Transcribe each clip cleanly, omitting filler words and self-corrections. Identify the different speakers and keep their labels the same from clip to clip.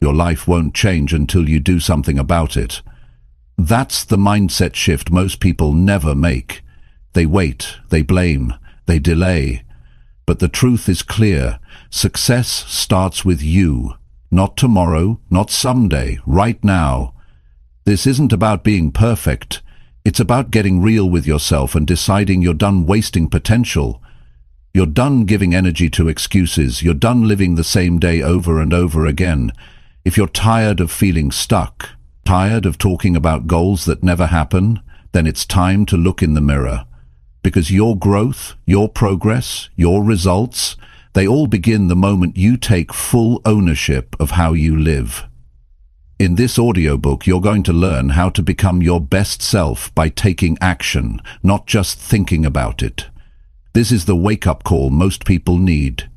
Speaker 1: Your life won't change until you do something about it. That's the mindset shift most people never make. They wait, they blame, they delay. But the truth is clear. Success starts with you. Not tomorrow, not someday, right now. This isn't about being perfect. It's about getting real with yourself and deciding you're done wasting potential. You're done giving energy to excuses. You're done living the same day over and over again. If you're tired of feeling stuck, tired of talking about goals that never happen, then it's time to look in the mirror. Because your growth, your progress, your results, they all begin the moment you take full ownership of how you live. In this audiobook, you're going to learn how to become your best self by taking action, not just thinking about it. This is the wake-up call most people need.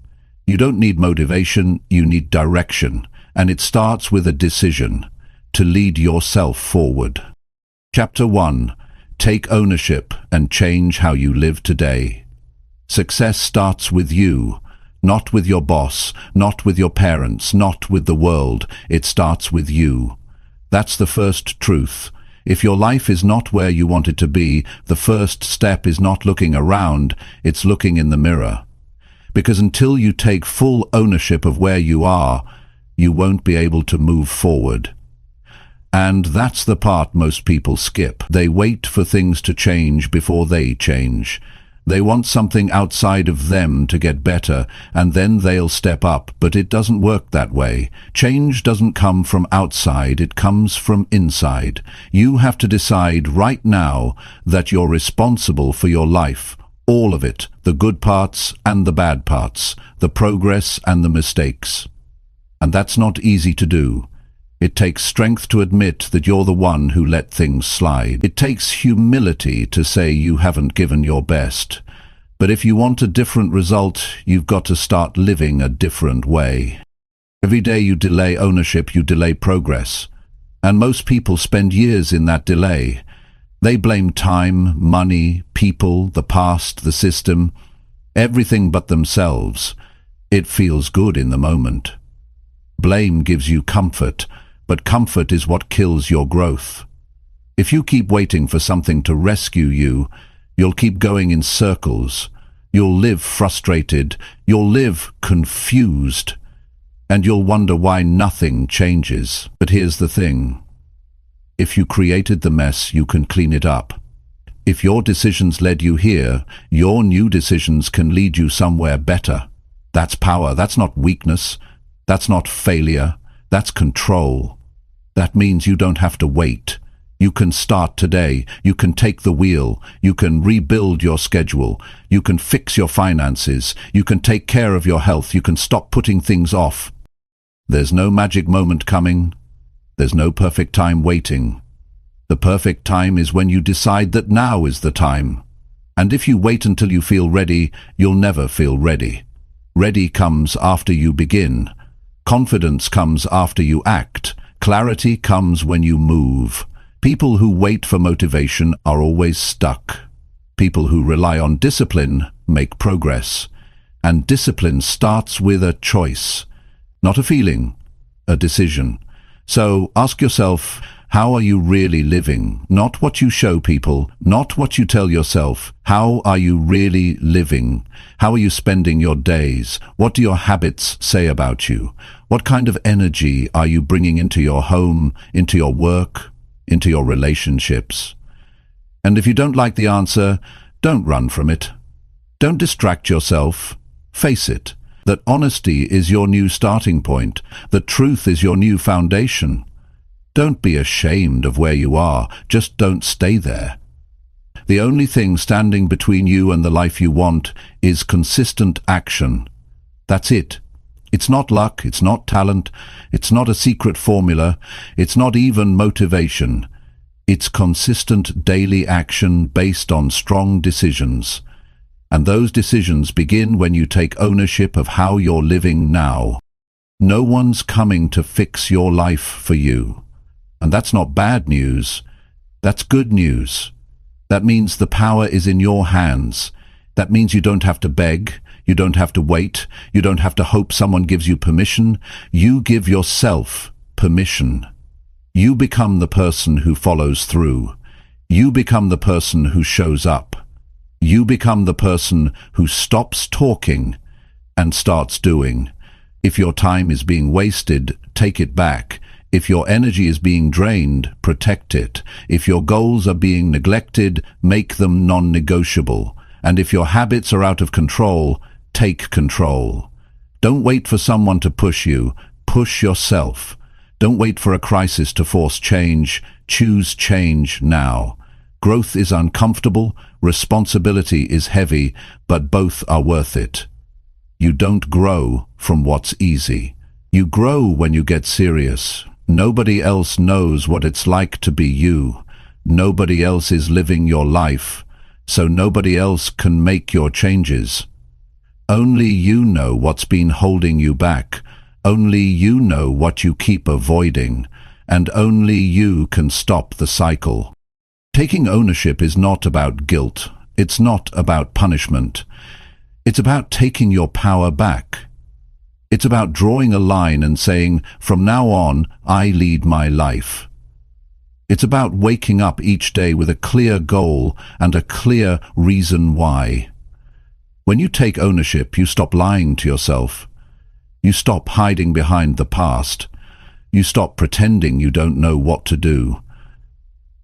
Speaker 1: You don't need motivation, you need direction, and it starts with a decision to lead yourself forward. Chapter 1. Take ownership and change how you live today. Success starts with you, not with your boss, not with your parents, not with the world. It starts with you. That's the first truth. If your life is not where you want it to be, the first step is not looking around, it's looking in the mirror. Because until you take full ownership of where you are, you won't be able to move forward. And that's the part most people skip. They wait for things to change before they change. They want something outside of them to get better, and then they'll step up, but it doesn't work that way. Change doesn't come from outside, it comes from inside. You have to decide right now that you're responsible for your life, all of it, the good parts and the bad parts, the progress and the mistakes. And that's not easy to do. It takes strength to admit that you're the one who let things slide. It takes humility to say you haven't given your best. But if you want a different result, you've got to start living a different way. Every day you delay ownership, you delay progress. And most people spend years in that delay. They blame time, money, people, the past, the system, everything but themselves. It feels good in the moment. Blame gives you comfort. But comfort is what kills your growth. If you keep waiting for something to rescue you, you'll keep going in circles. You'll live frustrated. You'll live confused. And you'll wonder why nothing changes. But here's the thing. If you created the mess, you can clean it up. If your decisions led you here, your new decisions can lead you somewhere better. That's power. That's not weakness. That's not failure. That's control. That means you don't have to wait. You can start today. You can take the wheel. You can rebuild your schedule. You can fix your finances. You can take care of your health. You can stop putting things off. There's no magic moment coming. There's no perfect time waiting. The perfect time is when you decide that now is the time. And if you wait until you feel ready, you'll never feel ready. Ready comes after you begin. Confidence comes after you act. Clarity comes when you move. People who wait for motivation are always stuck. People who rely on discipline make progress. And discipline starts with a choice, not a feeling, a decision. So ask yourself, how are you really living? Not what you show people, not what you tell yourself. How are you really living? How are you spending your days? What do your habits say about you? What kind of energy are you bringing into your home, into your work, into your relationships? And if you don't like the answer, don't run from it. Don't distract yourself. Face it. That honesty is your new starting point. The truth is your new foundation. Don't be ashamed of where you are. Just don't stay there. The only thing standing between you and the life you want is consistent action. That's it. It's not luck, it's not talent, it's not a secret formula, it's not even motivation. It's consistent daily action based on strong decisions. And those decisions begin when you take ownership of how you're living now. No one's coming to fix your life for you. And that's not bad news. That's good news. That means the power is in your hands. That means you don't have to beg. You don't have to wait. You don't have to hope someone gives you permission. You give yourself permission. You become the person who follows through. You become the person who shows up. You become the person who stops talking and starts doing. If your time is being wasted, take it back. If your energy is being drained, protect it. If your goals are being neglected, make them non-negotiable. And if your habits are out of control, take control. Don't wait for someone to push you. Push yourself. Don't wait for a crisis to force change. Choose change now. Growth is uncomfortable, responsibility is heavy, but both are worth it. You don't grow from what's easy. You grow when you get serious. Nobody else knows what it's like to be you. Nobody else is living your life, so nobody else can make your changes. Only you know what's been holding you back. Only you know what you keep avoiding, and only you can stop the cycle. Taking ownership is not about guilt. It's not about punishment. It's about taking your power back. It's about drawing a line and saying, from now on, I lead my life. It's about waking up each day with a clear goal and a clear reason why. When you take ownership, you stop lying to yourself. You stop hiding behind the past. You stop pretending you don't know what to do.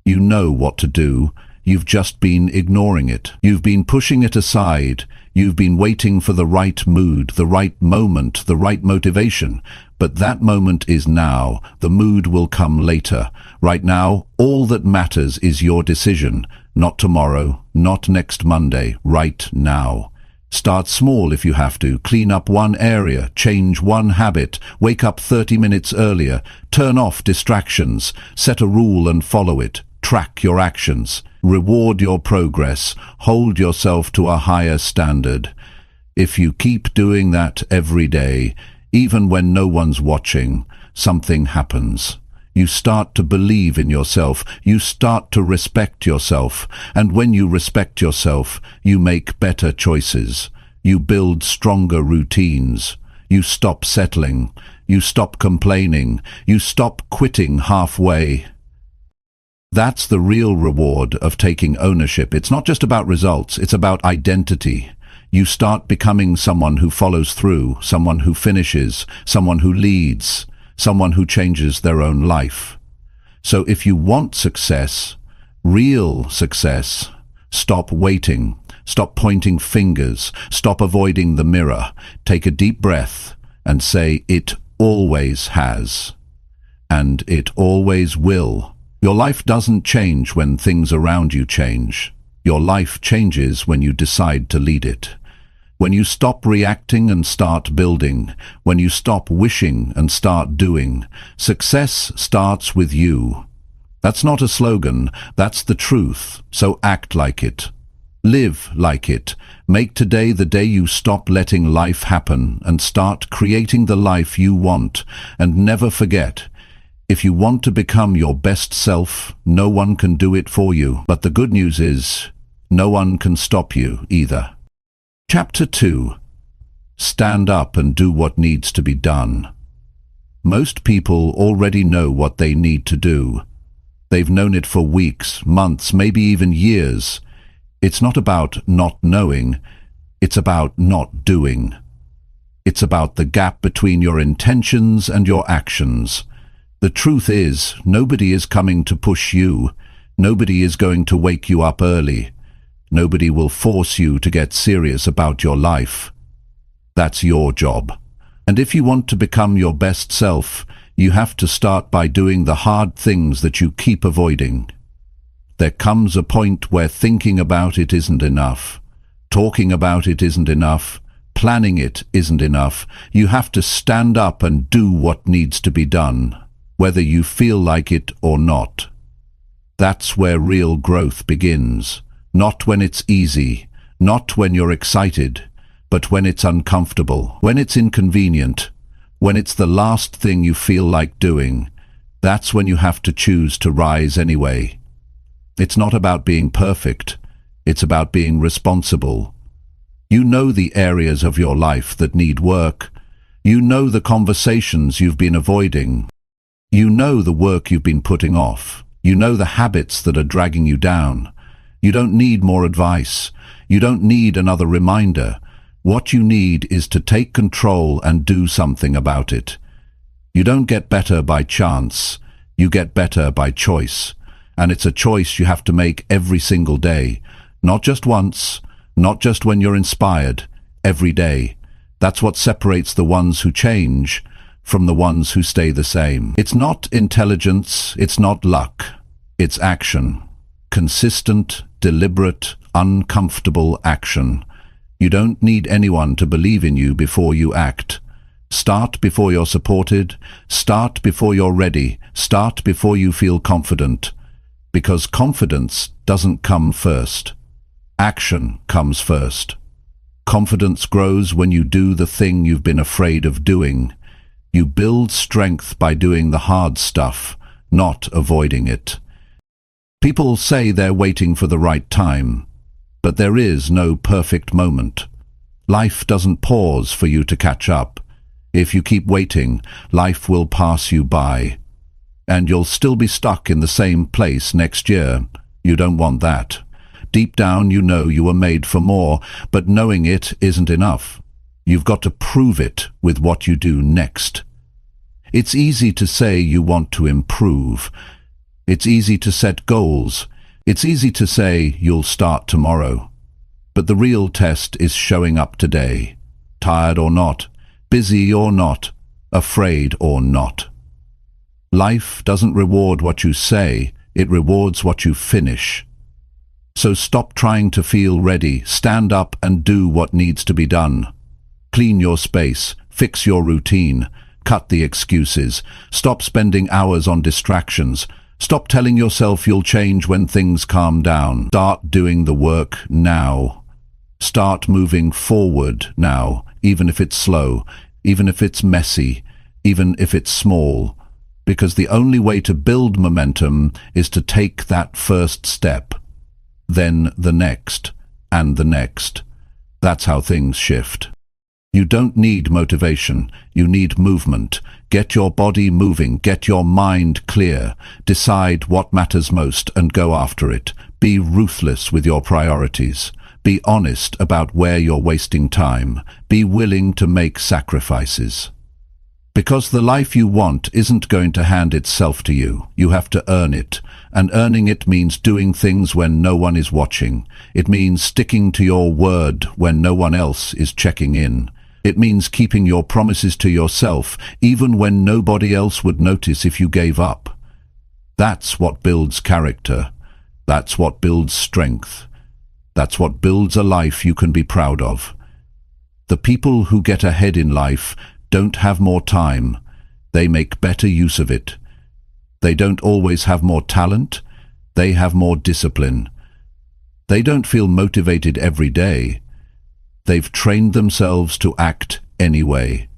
Speaker 1: You know what to do. You've just been ignoring it. You've been pushing it aside. You've been waiting for the right mood, the right moment, the right motivation. But that moment is now. The mood will come later. Right now, all that matters is your decision. Not tomorrow, not next Monday, right now. Start small if you have to. Clean up one area, change one habit, wake up 30 minutes earlier, turn off distractions, set a rule and follow it. Track your actions. Reward your progress. Hold yourself to a higher standard. If you keep doing that every day, even when no one's watching, something happens. You start to believe in yourself. You start to respect yourself. And when you respect yourself, you make better choices. You build stronger routines. You stop settling. You stop complaining. You stop quitting halfway. That's the real reward of taking ownership. It's not just about results, it's about identity. You start becoming someone who follows through, someone who finishes, someone who leads, someone who changes their own life. So if you want success, real success, stop waiting, stop pointing fingers, stop avoiding the mirror. Take a deep breath and say, it always has, and it always will. Your life doesn't change when things around you change. Your life changes when you decide to lead it. When you stop reacting and start building. When you stop wishing and start doing. Success starts with you. That's not a slogan, that's the truth. So act like it. Live like it. Make today the day you stop letting life happen and start creating the life you want. And never forget, if you want to become your best self, no one can do it for you. But the good news is, no one can stop you either. Chapter 2. Stand up and do what needs to be done. Most people already know what they need to do. They've known it for weeks, months, maybe even years. It's not about not knowing, it's about not doing. It's about the gap between your intentions and your actions. The truth is, nobody is coming to push you. Nobody is going to wake you up early. Nobody will force you to get serious about your life. That's your job. And if you want to become your best self, you have to start by doing the hard things that you keep avoiding. There comes a point where thinking about it isn't enough. Talking about it isn't enough. Planning it isn't enough. You have to stand up and do what needs to be done, whether you feel like it or not. That's where real growth begins. Not when it's easy, not when you're excited, but when it's uncomfortable, when it's inconvenient, when it's the last thing you feel like doing. That's when you have to choose to rise anyway. It's not about being perfect, it's about being responsible. You know the areas of your life that need work. You know the conversations you've been avoiding. You know the work you've been putting off. You know the habits that are dragging you down. You don't need more advice. You don't need another reminder. What you need is to take control and do something about it. You don't get better by chance. You get better by choice. And it's a choice you have to make every single day. Not just once, not just when you're inspired, every day. That's what separates the ones who change from the ones who stay the same. It's not intelligence, it's not luck. It's action. Consistent, deliberate, uncomfortable action. You don't need anyone to believe in you before you act. Start before you're supported. Start before you're ready. Start before you feel confident. Because confidence doesn't come first. Action comes first. Confidence grows when you do the thing you've been afraid of doing. You build strength by doing the hard stuff, not avoiding it. People say they're waiting for the right time, but there is no perfect moment. Life doesn't pause for you to catch up. If you keep waiting, life will pass you by. And you'll still be stuck in the same place next year. You don't want that. Deep down you know you were made for more, but knowing it isn't enough. You've got to prove it with what you do next. It's easy to say you want to improve. It's easy to set goals. It's easy to say you'll start tomorrow. But the real test is showing up today. Tired or not, busy or not, afraid or not. Life doesn't reward what you say, it rewards what you finish. So stop trying to feel ready, stand up and do what needs to be done. Clean your space, fix your routine, cut the excuses, stop spending hours on distractions, stop telling yourself you'll change when things calm down. Start doing the work now. Start moving forward now, even if it's slow, even if it's messy, even if it's small. Because the only way to build momentum is to take that first step. Then the next, and the next. That's how things shift. You don't need motivation, you need movement. Get your body moving, get your mind clear. Decide what matters most and go after it. Be ruthless with your priorities. Be honest about where you're wasting time. Be willing to make sacrifices. Because the life you want isn't going to hand itself to you. You have to earn it. And earning it means doing things when no one is watching. It means sticking to your word when no one else is checking in. It means keeping your promises to yourself, even when nobody else would notice if you gave up. That's what builds character. That's what builds strength. That's what builds a life you can be proud of. The people who get ahead in life don't have more time. They make better use of it. They don't always have more talent. They have more discipline. They don't feel motivated every day. They've trained themselves to act anyway,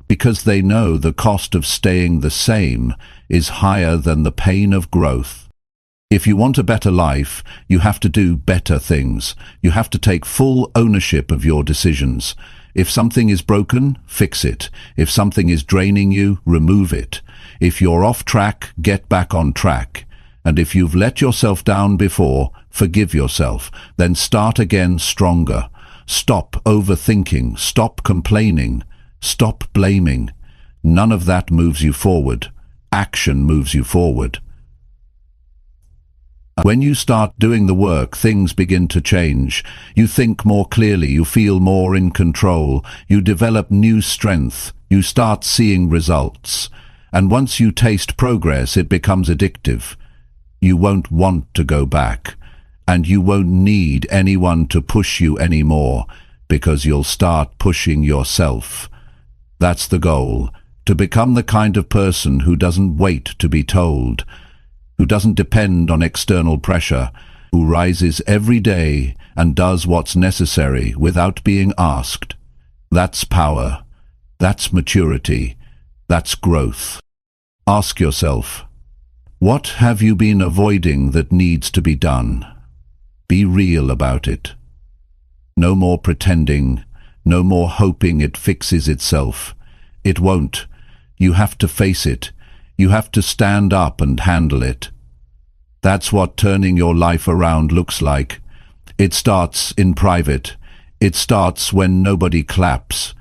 Speaker 1: because they know the cost of staying the same is higher than the pain of growth. If you want a better life, you have to do better things. You have to take full ownership of your decisions. If something is broken, fix it. If something is draining you, remove it. If you're off track, get back on track. And if you've let yourself down before, forgive yourself. Then start again stronger. Stop overthinking. Stop complaining. Stop blaming. None of that moves you forward. Action moves you forward. When you start doing the work, things begin to change. You think more clearly, you feel more in control, you develop new strength, you start seeing results. And once you taste progress, it becomes addictive. You won't want to go back. And you won't need anyone to push you anymore, because you'll start pushing yourself. That's the goal, to become the kind of person who doesn't wait to be told, who doesn't depend on external pressure, who rises every day and does what's necessary without being asked. That's power. That's maturity. That's growth. Ask yourself, what have you been avoiding that needs to be done? Be real about it. No more pretending, no more hoping it fixes itself. It won't. You have to face it. You have to stand up and handle it. That's what turning your life around looks like. It starts in private. It starts when nobody claps,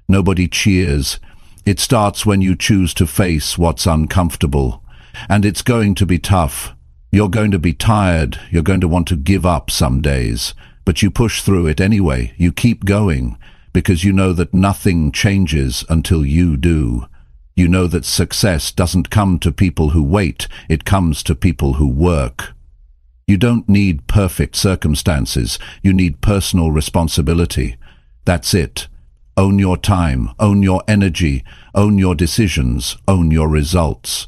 Speaker 1: nobody cheers. It starts when you choose to face what's uncomfortable. And it's going to be tough. You're going to be tired. You're going to want to give up some days. But you push through it anyway. You keep going because you know that nothing changes until you do. You know that success doesn't come to people who wait. It comes to people who work. You don't need perfect circumstances. You need personal responsibility. That's it. Own your time, own your energy, own your decisions, own your results.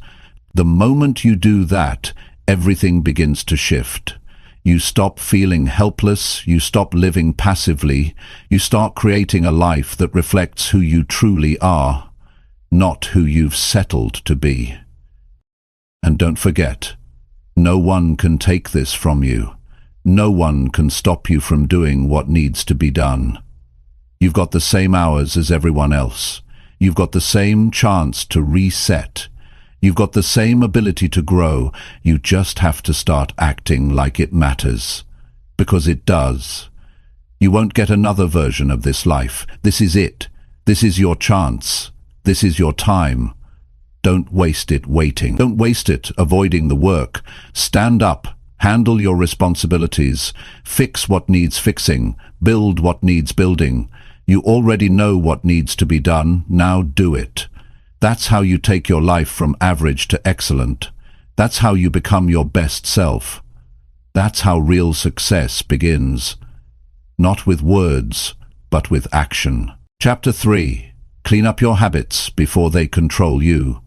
Speaker 1: The moment you do that, everything begins to shift. You stop feeling helpless, you stop living passively, you start creating a life that reflects who you truly are, not who you've settled to be. And don't forget, no one can take this from you. No one can stop you from doing what needs to be done. You've got the same hours as everyone else. You've got the same chance to reset. You've got the same ability to grow. You just have to start acting like it matters. Because it does. You won't get another version of this life. This is it. This is your chance. This is your time. Don't waste it waiting. Don't waste it avoiding the work. Stand up. Handle your responsibilities. Fix what needs fixing. Build what needs building. You already know what needs to be done. Now do it. That's how you take your life from average to excellent. That's how you become your best self. That's how real success begins. Not with words, but with action. Chapter 3. Clean up your habits before they control you.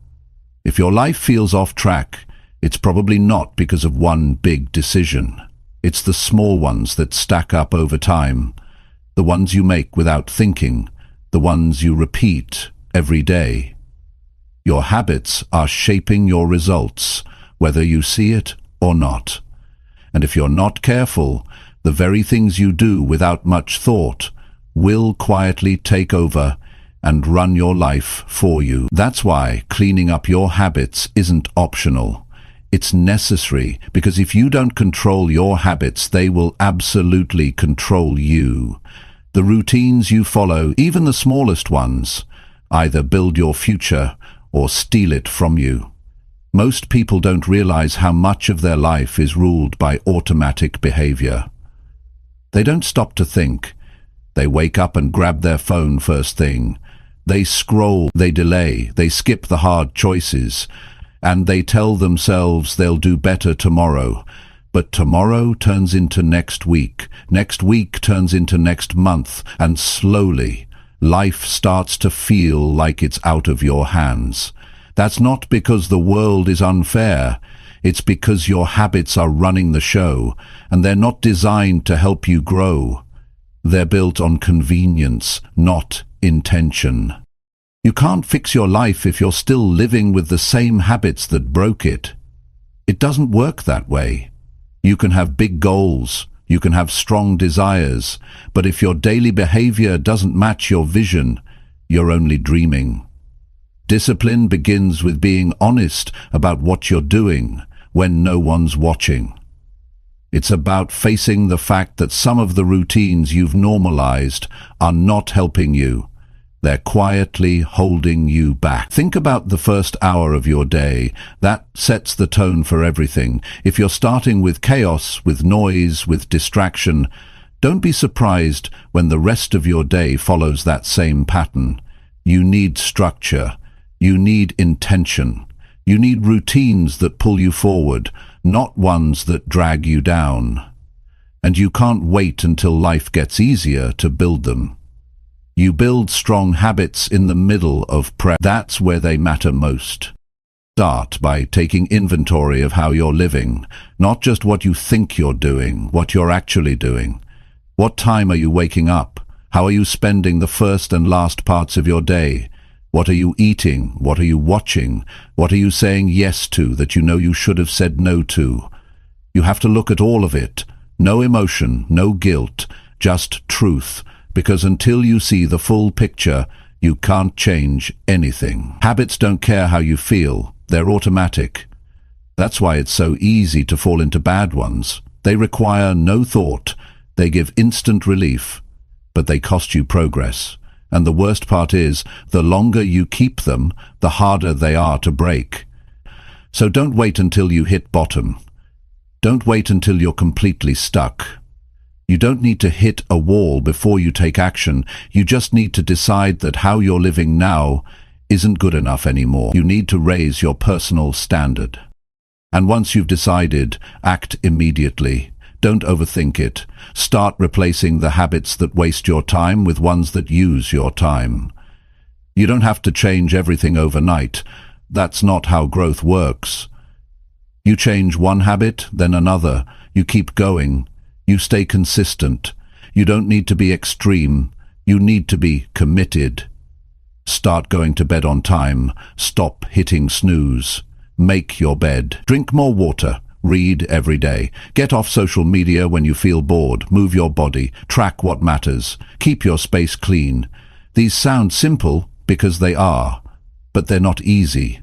Speaker 1: If your life feels off track, it's probably not because of one big decision. It's the small ones that stack up over time. The ones you make without thinking. The ones you repeat every day. Your habits are shaping your results, whether you see it or not. And if you're not careful, the very things you do without much thought will quietly take over and run your life for you. That's why cleaning up your habits isn't optional. It's necessary, because if you don't control your habits, they will absolutely control you. The routines you follow, even the smallest ones, either build your future or steal it from you. Most people don't realize how much of their life is ruled by automatic behavior. They don't stop to think. They wake up and grab their phone first thing. They scroll, they delay, they skip the hard choices, and they tell themselves they'll do better tomorrow. But tomorrow turns into next week turns into next month, and slowly, life starts to feel like it's out of your hands. That's not because the world is unfair. It's because your habits are running the show, and they're not designed to help you grow. They're built on convenience, not intention. You can't fix your life if you're still living with the same habits that broke it. It doesn't work that way. You can have big goals. You can have strong desires, but if your daily behavior doesn't match your vision, you're only dreaming. Discipline begins with being honest about what you're doing when no one's watching. It's about facing the fact that some of the routines you've normalized are not helping you. They're quietly holding you back. Think about the first hour of your day. That sets the tone for everything. If you're starting with chaos, with noise, with distraction, don't be surprised when the rest of your day follows that same pattern. You need structure. You need intention. You need routines that pull you forward, not ones that drag you down. And you can't wait until life gets easier to build them. You build strong habits in the middle of prep. That's where they matter most. Start by taking inventory of how you're living, not just what you think you're doing, what you're actually doing. What time are you waking up? How are you spending the first and last parts of your day? What are you eating? What are you watching? What are you saying yes to that you know you should have said no to? You have to look at all of it. No emotion, no guilt, just truth. Because until you see the full picture, you can't change anything. Habits don't care how you feel. They're automatic. That's why it's so easy to fall into bad ones. They require no thought. They give instant relief, but they cost you progress. And the worst part is, the longer you keep them, the harder they are to break. So don't wait until you hit bottom. Don't wait until you're completely stuck. You don't need to hit a wall before you take action. You just need to decide that how you're living now isn't good enough anymore. You need to raise your personal standard. And once you've decided, act immediately. Don't overthink it. Start replacing the habits that waste your time with ones that use your time. You don't have to change everything overnight. That's not how growth works. You change one habit, then another. You keep going. You stay consistent. You don't need to be extreme. You need to be committed. Start going to bed on time. Stop hitting snooze. Make your bed. Drink more water. Read every day. Get off social media when you feel bored. Move your body. Track what matters. Keep your space clean. These sound simple because they are, but they're not easy.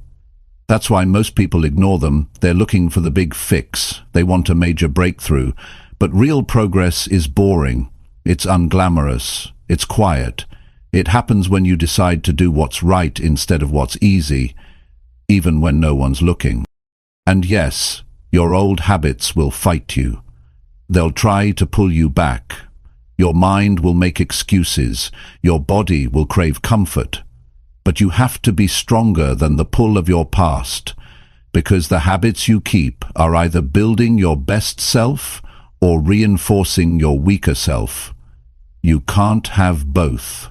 Speaker 1: That's why most people ignore them. They're looking for the big fix. They want a major breakthrough. But real progress is boring. It's unglamorous. It's quiet. It happens when you decide to do what's right instead of what's easy, even when no one's looking. And yes, your old habits will fight you. They'll try to pull you back. Your mind will make excuses. Your body will crave comfort. But you have to be stronger than the pull of your past, because the habits you keep are either building your best self or reinforcing your weaker self. You can't have both.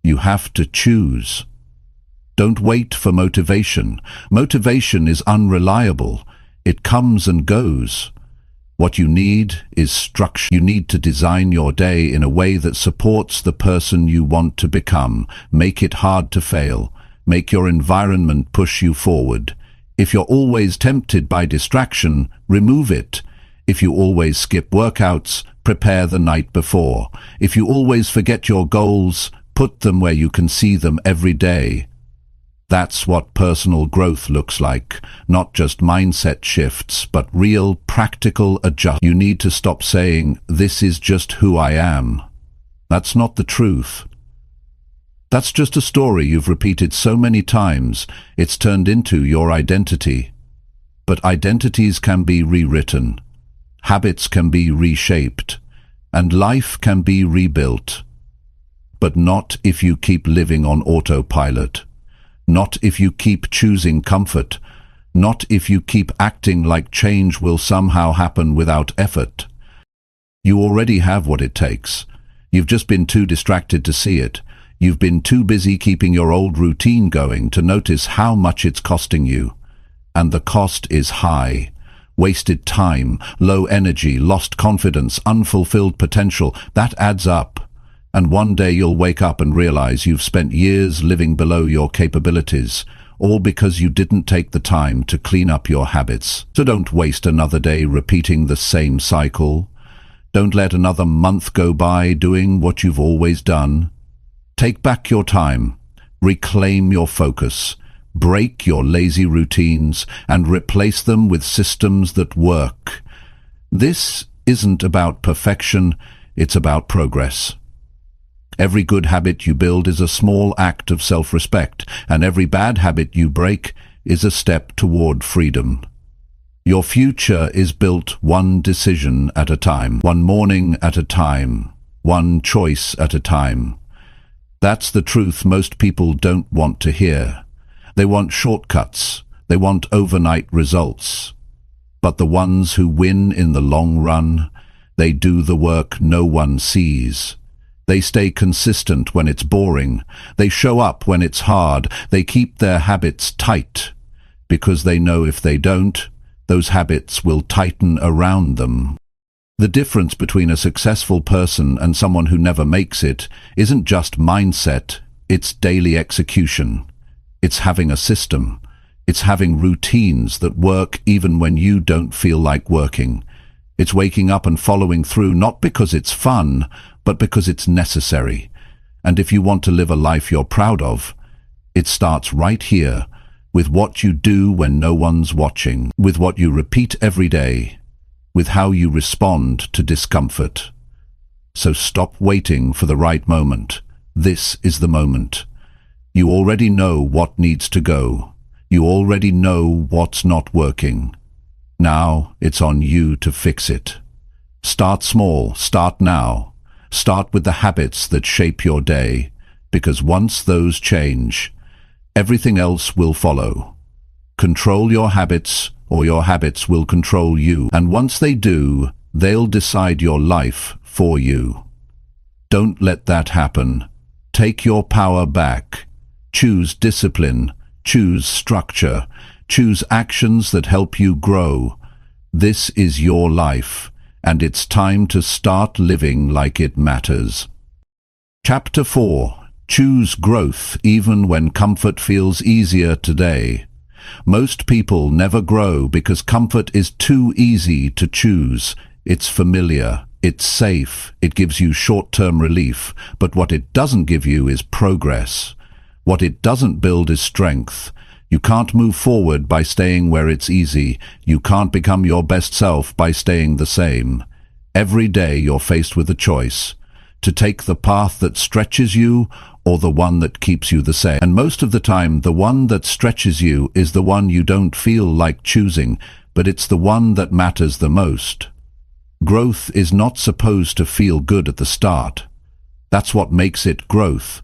Speaker 1: You have to choose. Don't wait for motivation. Motivation is unreliable. It comes and goes. What you need is structure. You need to design your day in a way that supports the person you want to become. Make it hard to fail. Make your environment push you forward. If you're always tempted by distraction, remove it. If you always skip workouts, prepare the night before. If you always forget your goals, put them where you can see them every day. That's what personal growth looks like, not just mindset shifts, but real, practical adjustments. You need to stop saying, "This is just who I am." That's not the truth. That's just a story you've repeated so many times, it's turned into your identity. But identities can be rewritten, habits can be reshaped, and life can be rebuilt. But not if you keep living on autopilot. Not if you keep choosing comfort. Not if you keep acting like change will somehow happen without effort. You already have what it takes. You've just been too distracted to see it. You've been too busy keeping your old routine going to notice how much it's costing you. And the cost is high. Wasted time, low energy, lost confidence, unfulfilled potential, that adds up. And one day you'll wake up and realize you've spent years living below your capabilities, all because you didn't take the time to clean up your habits. So don't waste another day repeating the same cycle. Don't let another month go by doing what you've always done. Take back your time. Reclaim your focus. Break your lazy routines and replace them with systems that work. This isn't about perfection, it's about progress. Every good habit you build is a small act of self-respect, and every bad habit you break is a step toward freedom. Your future is built one decision at a time, one morning at a time, one choice at a time. That's the truth most people don't want to hear. They want shortcuts. They want overnight results. But the ones who win in the long run, they do the work no one sees. They stay consistent when it's boring. They show up when it's hard. They keep their habits tight, because they know if they don't, those habits will tighten around them. The difference between a successful person and someone who never makes it isn't just mindset, it's daily execution. It's having a system. It's having routines that work even when you don't feel like working. It's waking up and following through, not because it's fun, but because it's necessary. And if you want to live a life you're proud of, it starts right here, with what you do when no one's watching, with what you repeat every day, with how you respond to discomfort. So stop waiting for the right moment. This is the moment. You already know what needs to go. You already know what's not working. Now it's on you to fix it. Start small, start now. Start with the habits that shape your day, because once those change, everything else will follow. Control your habits, or your habits will control you. And once they do, they'll decide your life for you. Don't let that happen. Take your power back. Choose discipline. Choose structure. Choose actions that help you grow. This is your life, and it's time to start living like it matters. Chapter 4. Choose growth even when comfort feels easier today. Most people never grow because comfort is too easy to choose. It's familiar, it's safe, it gives you short-term relief, but what it doesn't give you is progress. What it doesn't build is strength. You can't move forward by staying where it's easy. You can't become your best self by staying the same. Every day you're faced with a choice: to take the path that stretches you or the one that keeps you the same. And most of the time, the one that stretches you is the one you don't feel like choosing, but it's the one that matters the most. Growth is not supposed to feel good at the start. That's what makes it growth.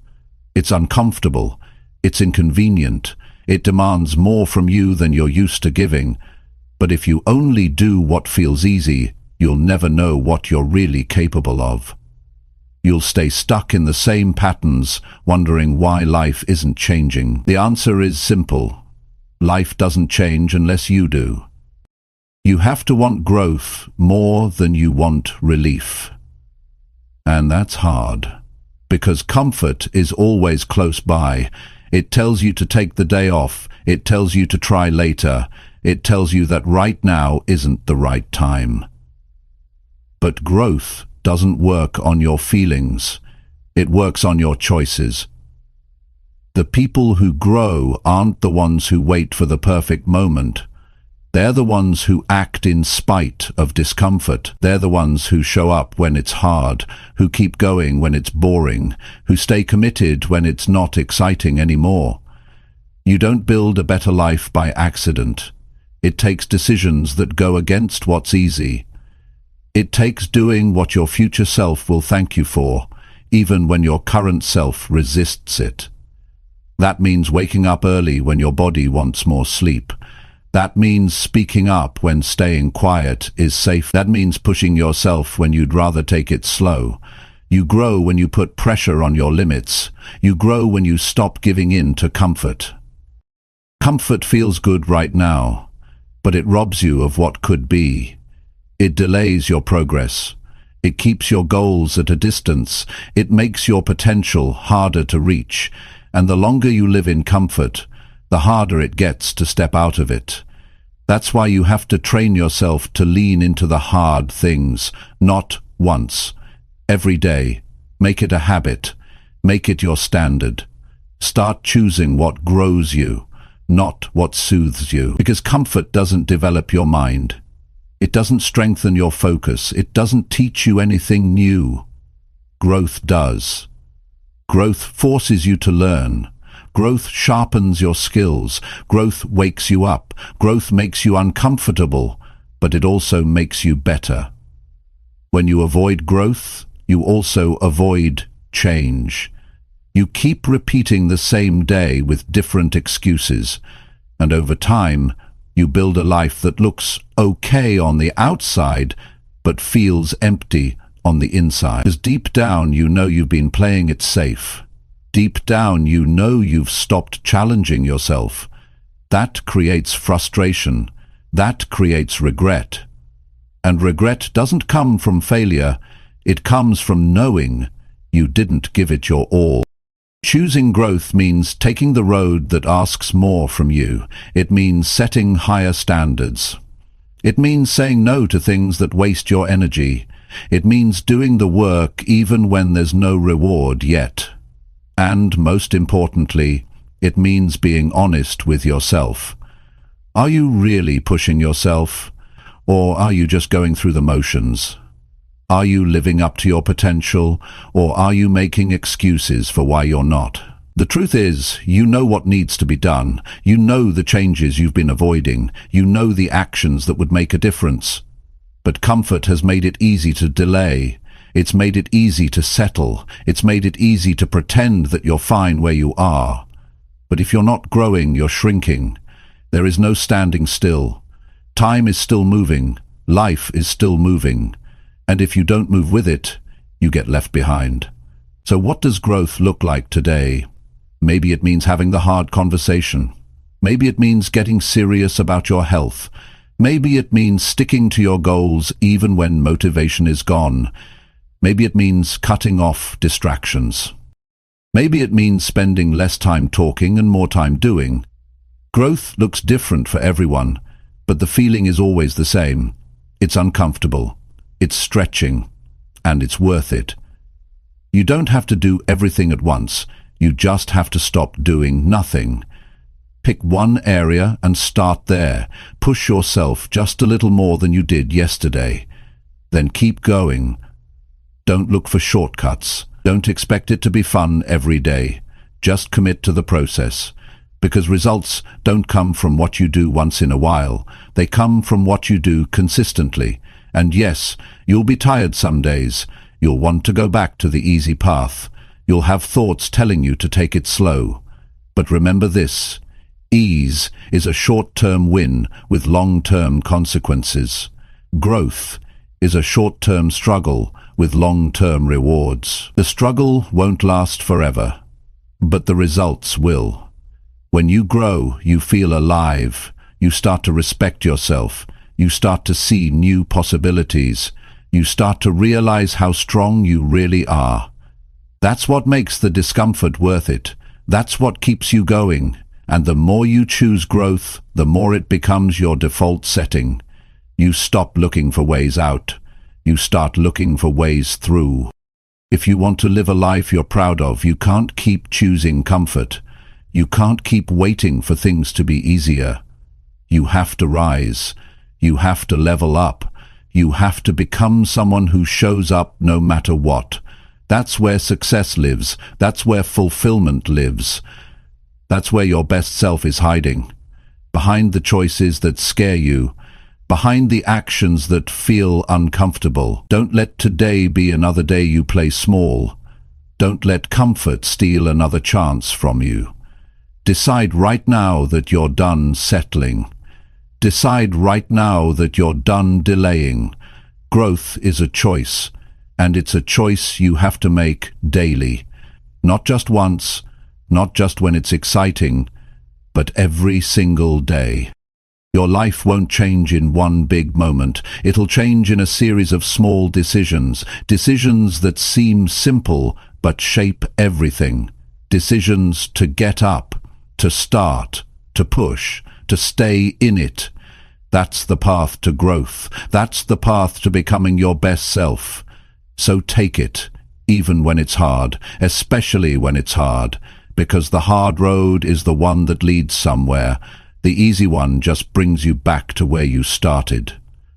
Speaker 1: It's uncomfortable. It's inconvenient. It demands more from you than you're used to giving. But if you only do what feels easy, you'll never know what you're really capable of. You'll stay stuck in the same patterns, wondering why life isn't changing. The answer is simple. Life doesn't change unless you do. You have to want growth more than you want relief. And that's hard, because comfort is always close by. It tells you to take the day off. It tells you to try later. It tells you that right now isn't the right time. But growth doesn't work on your feelings. It works on your choices. The people who grow aren't the ones who wait for the perfect moment. They're the ones who act in spite of discomfort. They're the ones who show up when it's hard, who keep going when it's boring, who stay committed when it's not exciting anymore. You don't build a better life by accident. It takes decisions that go against what's easy. It takes doing what your future self will thank you for, even when your current self resists it. That means waking up early when your body wants more sleep. That means speaking up when staying quiet is safe. That means pushing yourself when you'd rather take it slow. You grow when you put pressure on your limits. You grow when you stop giving in to comfort. Comfort feels good right now, but it robs you of what could be. It delays your progress. It keeps your goals at a distance. It makes your potential harder to reach. And the longer you live in comfort, the harder it gets to step out of it. That's why you have to train yourself to lean into the hard things, not once. Every day. Make it a habit. Make it your standard. Start choosing what grows you, not what soothes you. Because comfort doesn't develop your mind. It doesn't strengthen your focus. It doesn't teach you anything new. Growth does. Growth forces you to learn. Growth sharpens your skills. Growth wakes you up. Growth makes you uncomfortable, but it also makes you better. When you avoid growth, you also avoid change. You keep repeating the same day with different excuses, and over time, you build a life that looks okay on the outside, but feels empty on the inside. Because deep down you know you've been playing it safe. Deep down you know you've stopped challenging yourself. That creates frustration. That creates regret. And regret doesn't come from failure. It comes from knowing you didn't give it your all. Choosing growth means taking the road that asks more from you. It means setting higher standards. It means saying no to things that waste your energy. It means doing the work even when there's no reward yet. And most importantly, It means being honest with yourself. Are you really pushing yourself? Or are you just going through the motions? Are you living up to your potential, or are you making excuses for why you're not? The truth is, you know what needs to be done. You know the changes you've been avoiding. You know the actions that would make a difference. But comfort has made it easy to delay. It's made it easy to settle. It's made it easy to pretend that you're fine where you are. But if you're not growing, you're shrinking. There is no standing still. Time is still moving. Life is still moving. And if you don't move with it, you get left behind. So what does growth look like today? Maybe it means having the hard conversation. Maybe it means getting serious about your health. Maybe it means sticking to your goals even when motivation is gone. Maybe it means cutting off distractions. Maybe it means spending less time talking and more time doing. Growth looks different for everyone, but the feeling is always the same. It's uncomfortable, it's stretching, and it's worth it. You don't have to do everything at once. You just have to stop doing nothing. Pick one area and start there. Push yourself just a little more than you did yesterday. Then keep going. Don't look for shortcuts. Don't expect it to be fun every day. Just commit to the process. Because results don't come from what you do once in a while. They come from what you do consistently. And yes, you'll be tired some days. You'll want to go back to the easy path. You'll have thoughts telling you to take it slow. But remember this: ease is a short-term win with long-term consequences. Growth is a short-term struggle with long-term rewards. The struggle won't last forever, but the results will. When you grow, you feel alive. You start to respect yourself. You start to see new possibilities. You start to realize how strong you really are. That's what makes the discomfort worth it. That's what keeps you going. And the more you choose growth, the more it becomes your default setting. You stop looking for ways out. You start looking for ways through. If you want to live a life you're proud of, you can't keep choosing comfort. You can't keep waiting for things to be easier. You have to rise. You have to level up. You have to become someone who shows up no matter what. That's where success lives. That's where fulfillment lives. That's where your best self is hiding. Behind the choices that scare you. Behind the actions that feel uncomfortable. Don't let today be another day you play small. Don't let comfort steal another chance from you. Decide right now that you're done settling. Decide right now that you're done delaying. Growth is a choice, and it's a choice you have to make daily. Not just once, not just when it's exciting, but every single day. Your life won't change in one big moment. It'll change in a series of small decisions. Decisions that seem simple, but shape everything. Decisions to get up, to start, to push, to stay in it. That's the path to growth. That's the path to becoming your best self. So take it, even when it's hard, especially when it's hard, because the hard road is the one that leads somewhere. The easy one just brings you back to where you started.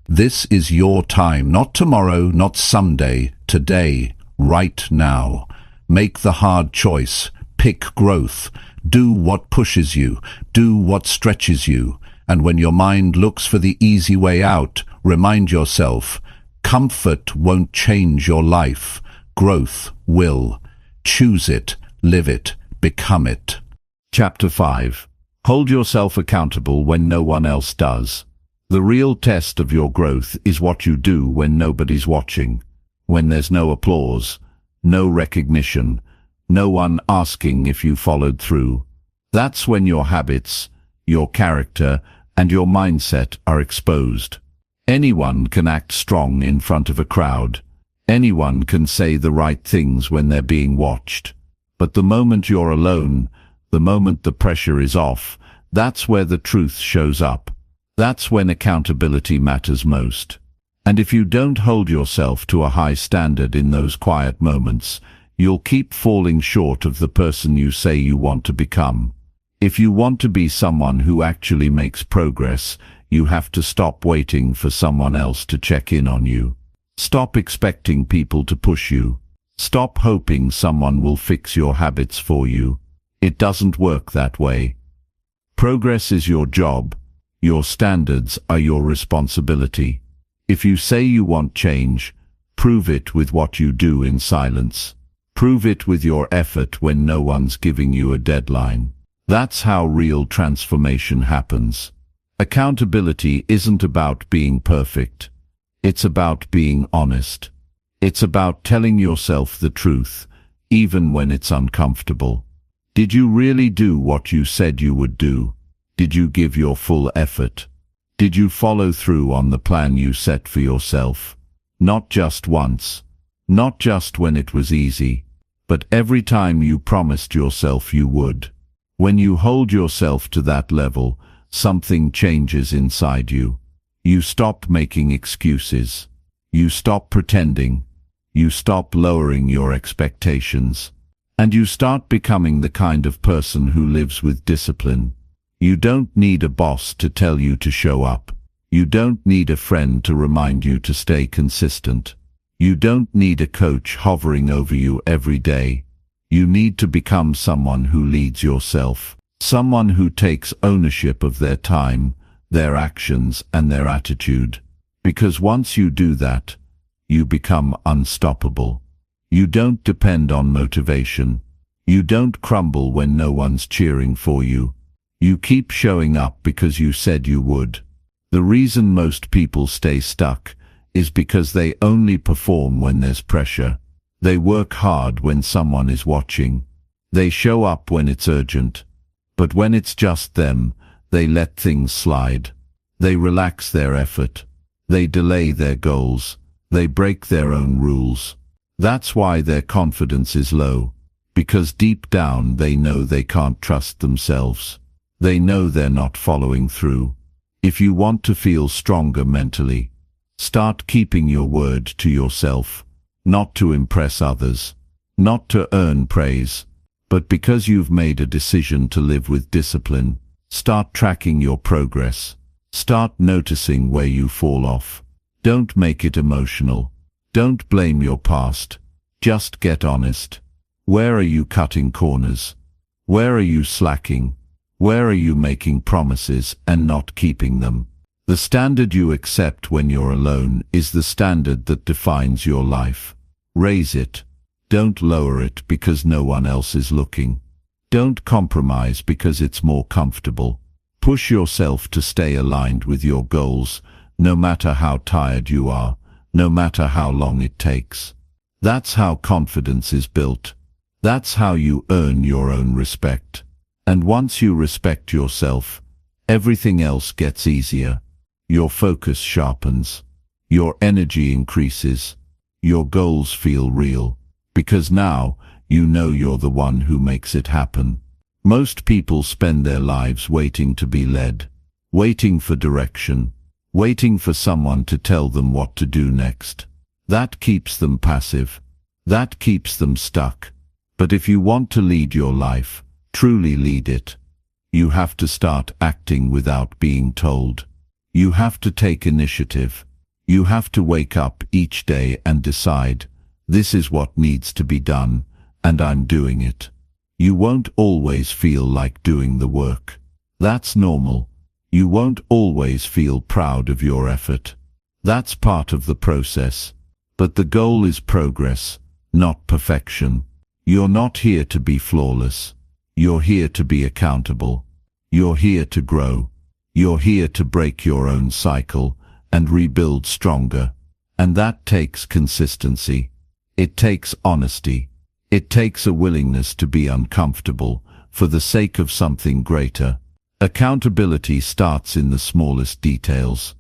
Speaker 1: This is your time, not tomorrow, not someday, today, right now. Make the hard choice. Pick growth. Do what pushes you. Do what stretches you. And when your mind looks for the easy way out, remind yourself, comfort won't change your life. Growth will. Choose it, live it, become it.
Speaker 2: Chapter 5. Hold yourself accountable when no one else does. The real test of your growth is what you do when nobody's watching, when there's no applause, no recognition, no one asking if you followed through. That's when your habits, your character, and your mindset are exposed. Anyone can act strong in front of a crowd. Anyone can say the right things when they're being watched. But the moment you're alone, the moment the pressure is off, that's where the truth shows up. That's when accountability matters most. And if you don't hold yourself to a high standard in those quiet moments, you'll keep falling short of the person you say you want to become. If you want to be someone who actually makes progress, you have to stop waiting for someone else to check in on you. Stop expecting people to push you. Stop hoping someone will fix your habits for you. It doesn't work that way. Progress is your job. Your standards are your responsibility. If you say you want change, prove it with what you do in silence. Prove it with your effort when no one's giving you a deadline. That's how real transformation happens. Accountability isn't about being perfect. It's about being honest. It's about telling yourself the truth, even when it's uncomfortable. Did you really do what you said you would do? Did you give your full effort? Did you follow through on the plan you set for yourself? Not just once, not just when it was easy, but every time you promised yourself you would. When you hold yourself to that level, something changes inside you. You stop making excuses. You stop pretending. You stop lowering your expectations. And you start becoming the kind of person who lives with discipline. You don't need a boss to tell you to show up. You don't need a friend to remind you to stay consistent. You don't need a coach hovering over you every day. You need to become someone who leads yourself, someone who takes ownership of their time, their actions, and their attitude. Because once you do that, you become unstoppable. You don't depend on motivation. You don't crumble when no one's cheering for you. You keep showing up because you said you would. The reason most people stay stuck is because they only perform when there's pressure. They work hard when someone is watching. They show up when it's urgent. But when it's just them, they let things slide. They relax their effort. They delay their goals. They break their own rules. That's why their confidence is low. Because deep down they know they can't trust themselves. They know they're not following through. If you want to feel stronger mentally, start keeping your word to yourself. Not to impress others, not to earn praise, but because you've made a decision to live with discipline. Start tracking your progress. Start noticing where you fall off. Don't make it emotional. Don't blame your past. Just get honest. Where are you cutting corners? Where are you slacking? Where are you making promises and not keeping them? The standard you accept when you're alone is the standard that defines your life. Raise it. Don't lower it because no one else is looking. Don't compromise because it's more comfortable. Push yourself to stay aligned with your goals, no matter how tired you are, no matter how long it takes. That's how confidence is built. That's how you earn your own respect. And once you respect yourself, everything else gets easier. Your focus sharpens. Your energy increases. Your goals feel real. Because now, you know you're the one who makes it happen. Most people spend their lives waiting to be led. Waiting for direction. Waiting for someone to tell them what to do next. That keeps them passive. That keeps them stuck. But if you want to lead your life, truly lead it, you have to start acting without being told. You have to take initiative. You have to wake up each day and decide, this is what needs to be done, and I'm doing it. You won't always feel like doing the work. That's normal. You won't always feel proud of your effort. That's part of the process. But the goal is progress, not perfection. You're not here to be flawless. You're here to be accountable. You're here to grow. You're here to break your own cycle and rebuild stronger. And that takes consistency. It takes honesty. It takes a willingness to be uncomfortable for the sake of something greater. Accountability starts in the smallest details.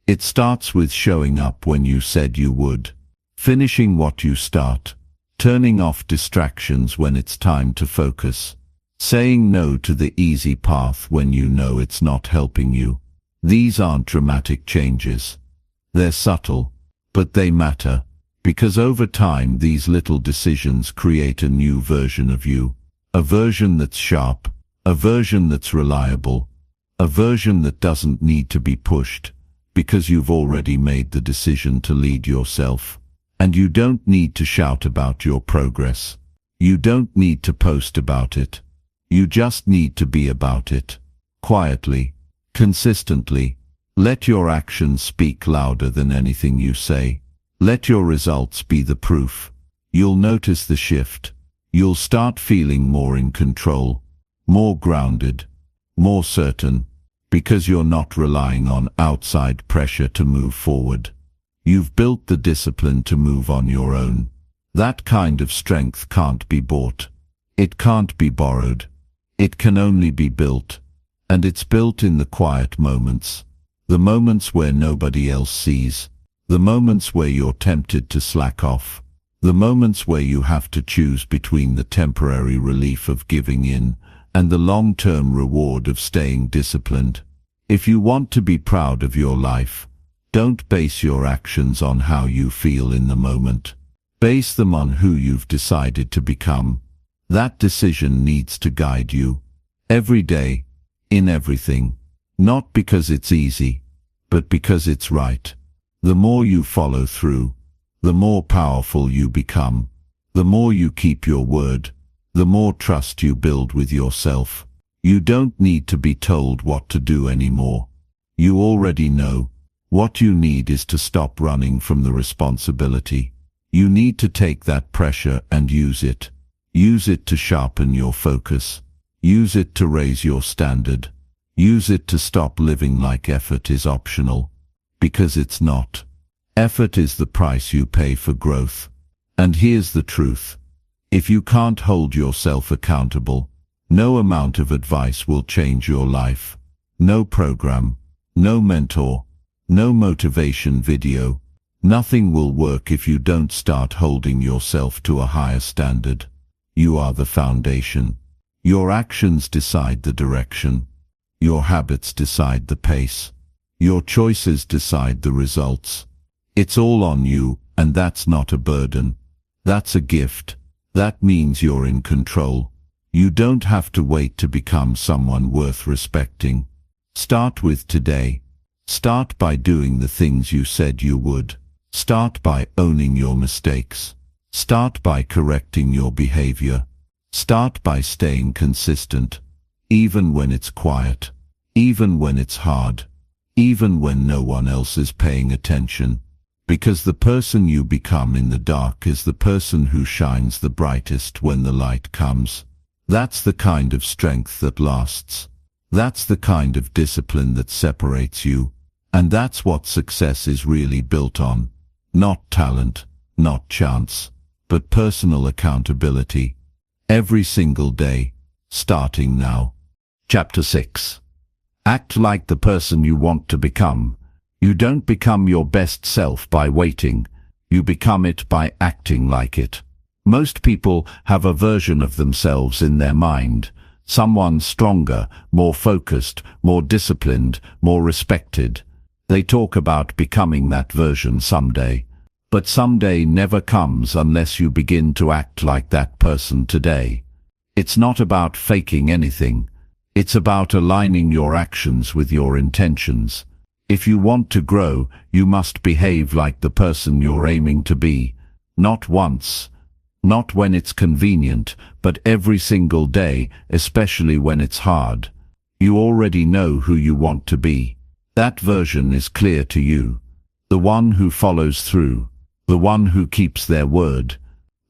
Speaker 2: It starts with showing up when you said you would, finishing what you start, turning off distractions when it's time to focus, saying no to the easy path when you know it's not helping you. These aren't dramatic changes. They're subtle, but they matter, because over time these little decisions create a new version of you, a version that's sharp, A version that's reliable. A version that doesn't need to be pushed, because you've already made the decision to lead yourself. And you don't need to shout about your progress. You don't need to post about it. You just need to be about it. Quietly, consistently. Let your actions speak louder than anything you say. Let your results be the proof. You'll notice the shift. You'll start feeling more in control, more grounded, more certain, because you're not relying on outside pressure to move forward. You've built the discipline to move on your own. That kind of strength can't be bought. It can't be borrowed. It can only be built. And it's built in the quiet moments. The moments where nobody else sees. The moments where you're tempted to slack off. The moments where you have to choose between the temporary relief of giving in and the long-term reward of staying disciplined. If you want to be proud of your life, don't base your actions on how you feel in the moment. Base them on who you've decided to become. That decision needs to guide you. Every day, in everything. Not because it's easy, but because it's right. The more you follow through, the more powerful you become. The more you keep your word, the more trust you build with yourself. You don't need to be told what to do anymore. You already know. What you need is to stop running from the responsibility. You need to take that pressure and use it. Use it to sharpen your focus. Use it to raise your standard. Use it to stop living like effort is optional. Because it's not. Effort is the price you pay for growth. And here's the truth. If you can't hold yourself accountable, no amount of advice will change your life. No program, no mentor, no motivation video. Nothing will work if you don't start holding yourself to a higher standard. You are the foundation. Your actions decide the direction. Your habits decide the pace. Your choices decide the results. It's all on you, and that's not a burden. That's a gift. That means you're in control. You don't have to wait to become someone worth respecting. Start with today. Start by doing the things you said you would. Start by owning your mistakes. Start by correcting your behavior. Start by staying consistent, even when it's quiet, even when it's hard, even when no one else is paying attention. Because the person you become in the dark is the person who shines the brightest when the light comes. That's the kind of strength that lasts. That's the kind of discipline that separates you. And that's what success is really built on. Not talent, not chance, but personal accountability. Every single day, starting now.
Speaker 1: Chapter 6. Act like the person you want to become. You don't become your best self by waiting. You become it by acting like it. Most people have a version of themselves in their mind. Someone stronger, more focused, more disciplined, more respected. They talk about becoming that version someday. But someday never comes unless you begin to act like that person today. It's not about faking anything. It's about aligning your actions with your intentions. If you want to grow, you must behave like the person you're aiming to be. Not once, not when it's convenient, but every single day, especially when it's hard. You already know who you want to be. That version is clear to you. The one who follows through. The one who keeps their word.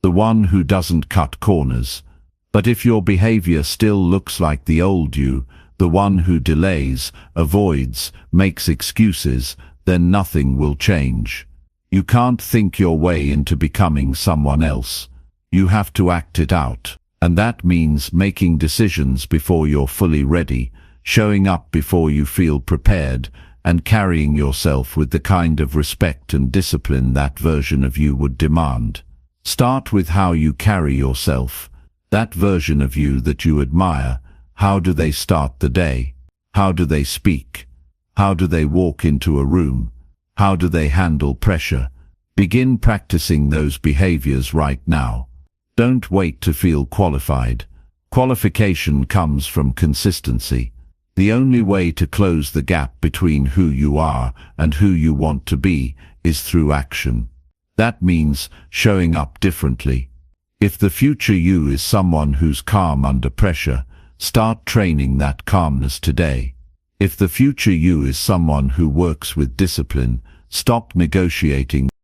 Speaker 1: The one who doesn't cut corners. But if your behavior still looks like the old you, the one who delays, avoids, makes excuses, then nothing will change. You can't think your way into becoming someone else. You have to act it out. And that means making decisions before you're fully ready, showing up before you feel prepared, and carrying yourself with the kind of respect and discipline that version of you would demand. Start with how you carry yourself. That version of you that you admire. How do they start the day? How do they speak? How do they walk into a room? How do they handle pressure? Begin practicing those behaviors right now. Don't wait to feel qualified.
Speaker 2: Qualification comes from consistency. The only way to close the gap between who you are and who you want to be is through action. That means showing up differently. If the future you is someone who's calm under pressure, start training that calmness today. If the future you is someone who works with discipline, stop negotiating